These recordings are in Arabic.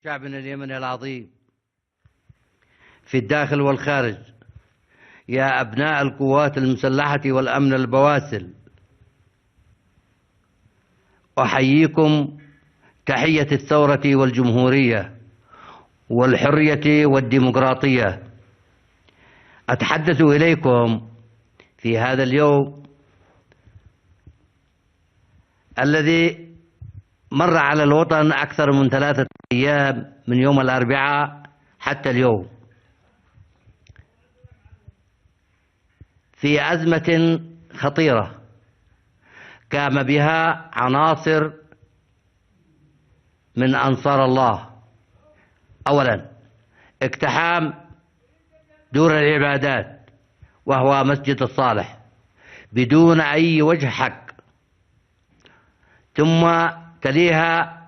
شعبنا اليمني العظيم في الداخل والخارج، يا أبناء القوات المسلحة والأمن البواسل، أحييكم تحية الثورة والجمهورية والحرية والديمقراطية. أتحدث إليكم في هذا اليوم الذي مر على الوطن أكثر من 3 أيام من يوم الأربعاء حتى اليوم، في أزمة خطيرة قام بها عناصر من أنصار الله. أولا، اقتحام دور العبادات وهو مسجد الصالح بدون أي وجه حق، ثم تليها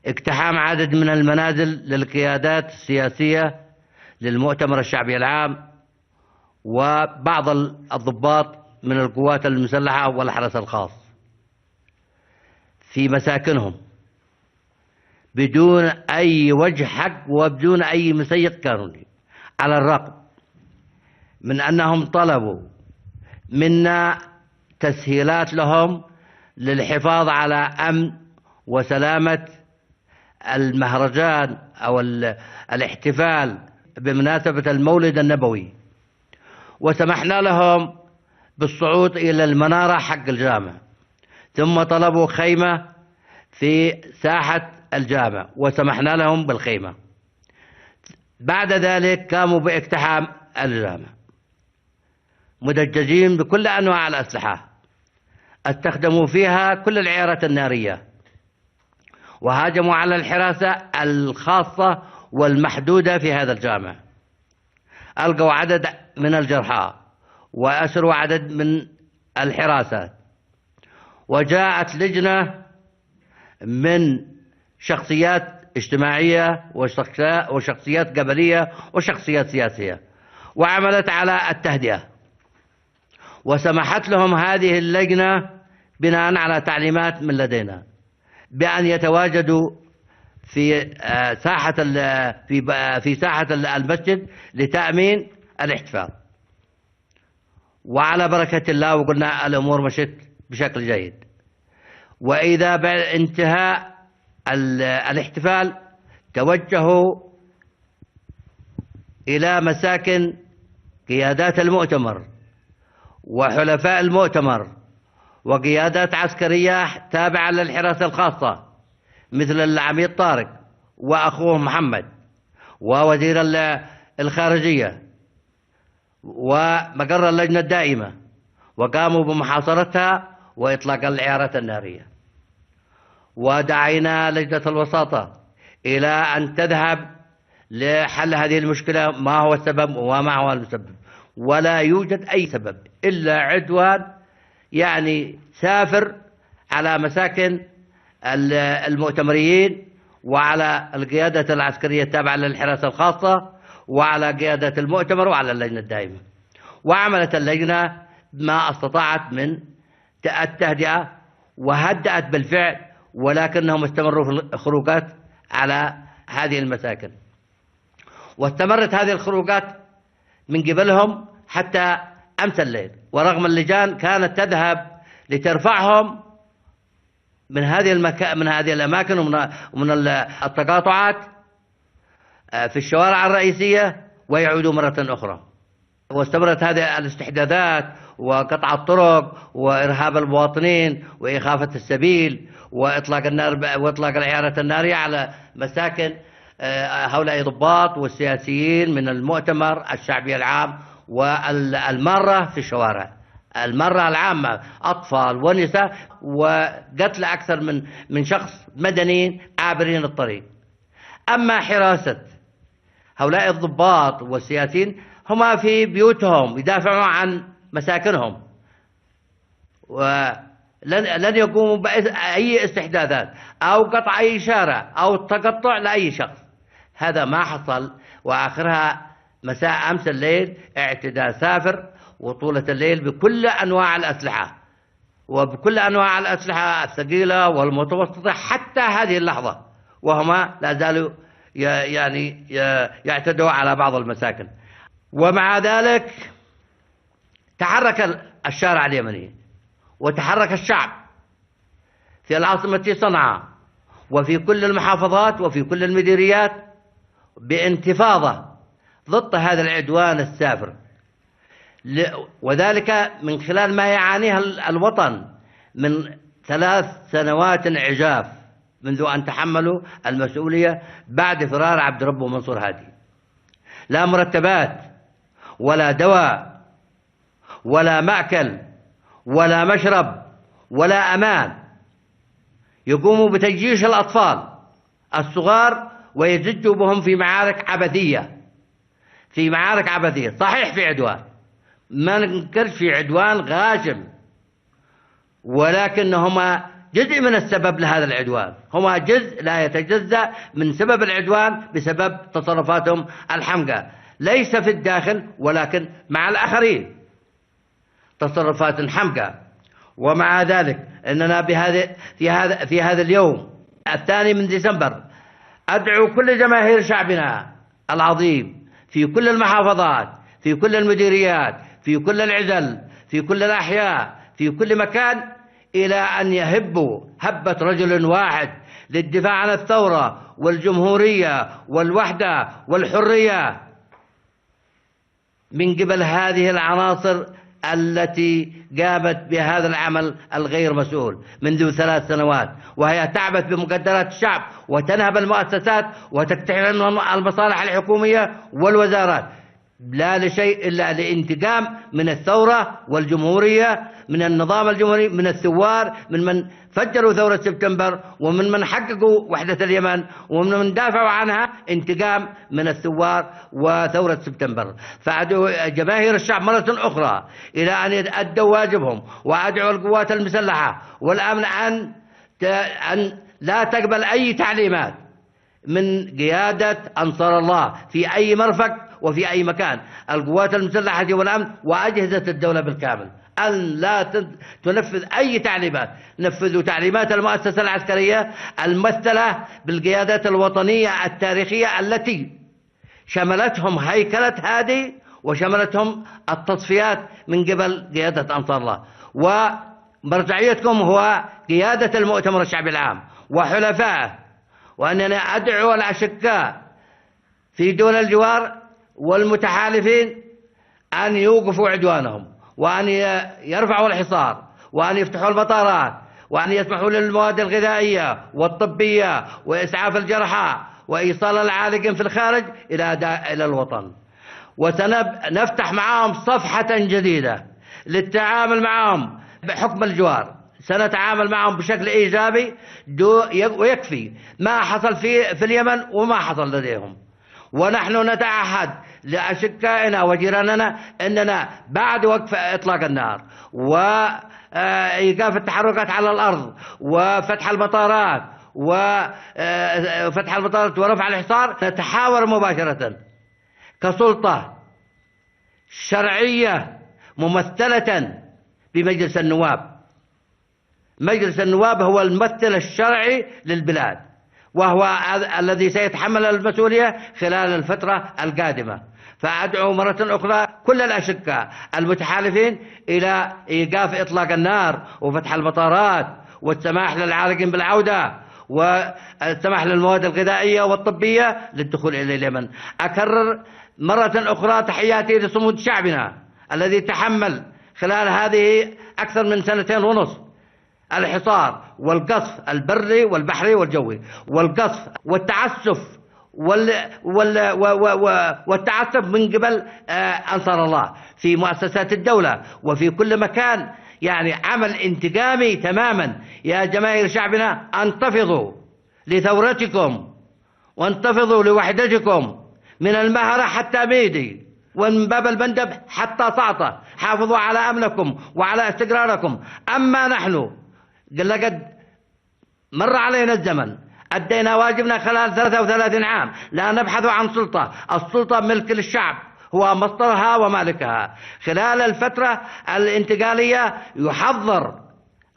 اقتحام عدد من المنازل للقيادات السياسية للمؤتمر الشعبي العام وبعض الضباط من القوات المسلحة والحرس الخاص في مساكنهم بدون أي وجه حق وبدون أي مسيق قانوني، على الرغم من أنهم طلبوا منا تسهيلات لهم للحفاظ على أمن وسلامة المهرجان أو الاحتفال بمناسبة المولد النبوي، وسمحنا لهم بالصعود إلى المنارة حق الجامع، ثم طلبوا خيمة في ساحة الجامع وسمحنا لهم بالخيمة. بعد ذلك قاموا باقتحام الجامع مدججين بكل أنواع الأسلحة، استخدموا فيها كل العيارات النارية، وهاجموا على الحراسة الخاصة والمحدودة في هذا الجامع. ألقوا عدد من الجرحى وأسروا عدد من الحراسات، وجاءت لجنة من شخصيات اجتماعية وشخصيات قبلية وشخصيات سياسية وعملت على التهدئة، وسمحت لهم هذه اللجنة بناء على تعليمات من لدينا بأن يتواجدوا في ساحة المسجد لتأمين الاحتفال. وعلى بركة الله وقلنا الأمور مشت بشكل جيد، وإذا بانتهاء الاحتفال توجهوا إلى مساكن قيادات المؤتمر وحلفاء المؤتمر وقيادات عسكرية تابعة للحراسة الخاصة مثل العميد طارق وأخوه محمد ووزير الخارجية ومقر اللجنة الدائمة، وقاموا بمحاصرتها وإطلاق العيارات النارية. ودعينا لجنة الوساطة إلى أن تذهب لحل هذه المشكلة، ما هو السبب وما هو المسبب، ولا يوجد أي سبب إلا عدوان يعني سافر على مساكن المؤتمريين وعلى القيادة العسكرية التابعة للحراسة الخاصة وعلى قيادة المؤتمر وعلى اللجنة الدائمة. وعملت اللجنة ما استطاعت من التهدئة وهدأت بالفعل، ولكنهم استمروا في الخروجات على هذه المساكن، واستمرت هذه الخروجات من قبلهم حتى أمس الليل، ورغم اللجان كانت تذهب لترفعهم من هذه الأماكن ومن التقاطعات في الشوارع الرئيسية ويعودوا مرة أخرى. واستمرت هذه الاستحداثات وقطع الطرق وإرهاب المواطنين وإخافة السبيل وإطلاق العيارات النارية على مساكن هؤلاء الضباط والسياسيين من المؤتمر الشعبي العام والمارة في الشوارع، المارة العامة، أطفال ونساء، وقتل أكثر من شخص مدنيين عابرين الطريق. أما حراسة هؤلاء الضباط والسياسيين هم في بيوتهم يدافعون عن مساكنهم، ولن يقوموا بأي استحداثات أو قطع أي شارع أو تقطع لأي شخص. هذا ما حصل، وآخرها مساء أمس الليل اعتداء سافر وطولة الليل بكل أنواع الأسلحة وبكل أنواع الأسلحة الثقيلة والمتوسطة حتى هذه اللحظة، وهما لا زالوا يعني يعتدوا على بعض المساكن. ومع ذلك تحرك الشارع اليمني وتحرك الشعب في العاصمة صنعاء وفي كل المحافظات وفي كل المديريات بانتفاضة ضد هذا العدوان السافر، وذلك من خلال ما يعانيه الوطن من 3 سنوات عجاف منذ أن تحملوا المسؤولية بعد فرار عبد ربه منصور هادي. لا مرتبات ولا دواء ولا مأكل ولا مشرب ولا أمان. يقوموا بتجيش الأطفال الصغار ويزجوا بهم في معارك عبثية، في معارك عبثية. صحيح في عدوان، ما ننكرش في عدوان غاشم، ولكنهما جزء من السبب لهذا العدوان، هما جزء لا يتجزأ من سبب العدوان بسبب تصرفاتهم الحمقى، ليس في الداخل ولكن مع الآخرين تصرفات حمقى. ومع ذلك أننا في هذا اليوم 2 ديسمبر أدعو كل جماهير شعبنا العظيم في كل المحافظات، في كل المديريات، في كل العزل، في كل الأحياء، في كل مكان، إلى أن يهبوا هبة رجل واحد للدفاع عن الثورة والجمهورية والوحدة والحرية من قبل هذه العناصر التي قامت بهذا العمل الغير مسؤول منذ 3 سنوات، وهي تعبث بمقدرات الشعب وتنهب المؤسسات وتقتحم المصالح الحكومية والوزارات، لا لشيء إلا لانتقام من الثورة والجمهورية، من النظام الجمهوري، من الثوار، من فجروا ثورة سبتمبر، ومن حققوا وحدة اليمن، ومن دافعوا عنها، انتقام من الثوار وثورة سبتمبر. فأدعو جماهير الشعب مرة أخرى إلى أن يؤدوا واجبهم، وأدعو القوات المسلحة والأمن أن لا تقبل أي تعليمات من قيادة أنصار الله في أي مرفق وفي أي مكان. القوات المسلحة والأمن وأجهزة الدولة بالكامل أن لا تنفذ أي تعليمات. نفذوا تعليمات المؤسسة العسكرية الممثلة بالقيادات الوطنية التاريخية التي شملتهم هيكلة هادي وشملتهم التصفيات من قبل قيادة أنصار الله. ومرجعيتكم هو قيادة المؤتمر الشعبي العام وحلفائه، وأننا أدعو الأشقاء في دول الجوار والمتحالفين أن يوقفوا عدوانهم، وأن يرفعوا الحصار، وأن يفتحوا المطارات، وأن يسمحوا للمواد الغذائية والطبية وإسعاف الجرحى وإيصال العالقين في الخارج إلى الوطن. وسنفتح معهم صفحة جديدة للتعامل معهم بحكم الجوار. سنتعامل معهم بشكل إيجابي ويكفي ما حصل في اليمن وما حصل لديهم. ونحن نتعهد لأشقائنا وجيراننا أننا بعد وقف إطلاق النار وإيقاف التحركات على الأرض وفتح المطارات ورفع الحصار نتحاور مباشرة كسلطة شرعية ممثلة بمجلس النواب. مجلس النواب هو الممثل الشرعي للبلاد، وهو الذي سيتحمل المسؤولية خلال الفترة القادمة. فأدعو مرة أخرى كل الأشقاء المتحالفين إلى إيقاف إطلاق النار وفتح المطارات والسماح للعالقين بالعودة والسماح للمواد الغذائية والطبية للدخول إلى اليمن. أكرر مرة أخرى تحياتي لصمود شعبنا الذي تحمل خلال هذه أكثر من 2.5 سنين الحصار والقصف البري والبحري والجوي والقصف والتعسف والتعسف من قبل أنصار الله في مؤسسات الدولة وفي كل مكان. يعني عمل انتقامي تماما. يا جماهير شعبنا انتفضوا لثورتكم وانتفضوا لوحدتكم من المهرة حتى ميدي ومن باب المندب حتى صعطة. حافظوا على أمنكم وعلى استقراركم. أما نحن لقد مر علينا الزمن، أدينا واجبنا خلال 33 عام، لا نبحث عن سلطة. السلطة ملك للشعب، هو مصدرها ومالكها. خلال الفترة الانتقالية يحضر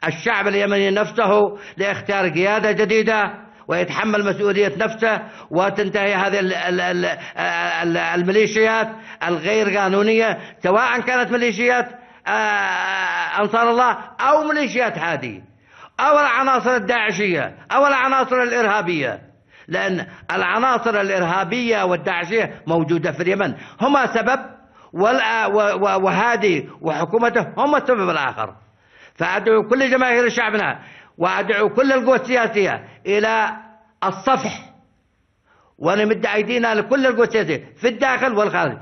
الشعب اليمني نفسه لاختيار قيادة جديدة ويتحمل مسؤولية نفسه، وتنتهي هذه الميليشيات الغير قانونية، سواء كانت ميليشيات أنصار الله أو ميليشيات هذه أو العناصر الداعشية أو العناصر الإرهابية، لأن العناصر الإرهابية والداعشية موجودة في اليمن، هما سبب، وهادي وحكومته هم السبب الآخر. فأدعو كل جماهير شعبنا وأدعو كل القوى السياسية إلى الصفح، ونمد أيدينا لكل القوى السياسية في الداخل والخارج،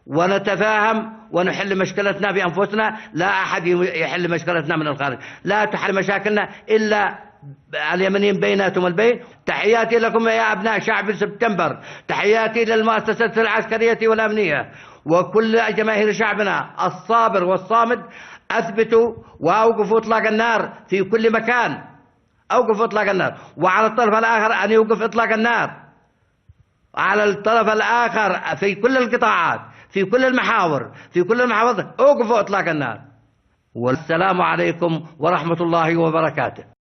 ونتفاهم ونحل مشكلتنا بأنفسنا، لا أحد يحل مشكلتنا من الخارج، لا تحل مشاكلنا إلا اليمنيين بيناتهم البين. تحياتي لكم يا أبناء شعب سبتمبر، تحياتي للمؤسسات العسكرية والأمنية وكل جماهير شعبنا الصابر والصامد. أثبتوا وأوقفوا إطلاق النار في كل مكان، أوقفوا إطلاق النار، وعلى الطرف الآخر أن يوقف إطلاق النار على الطرف الآخر في كل القطاعات، في كل المحاور، في كل المحافظات، أوقفوا إطلاق النار. والسلام عليكم ورحمة الله وبركاته.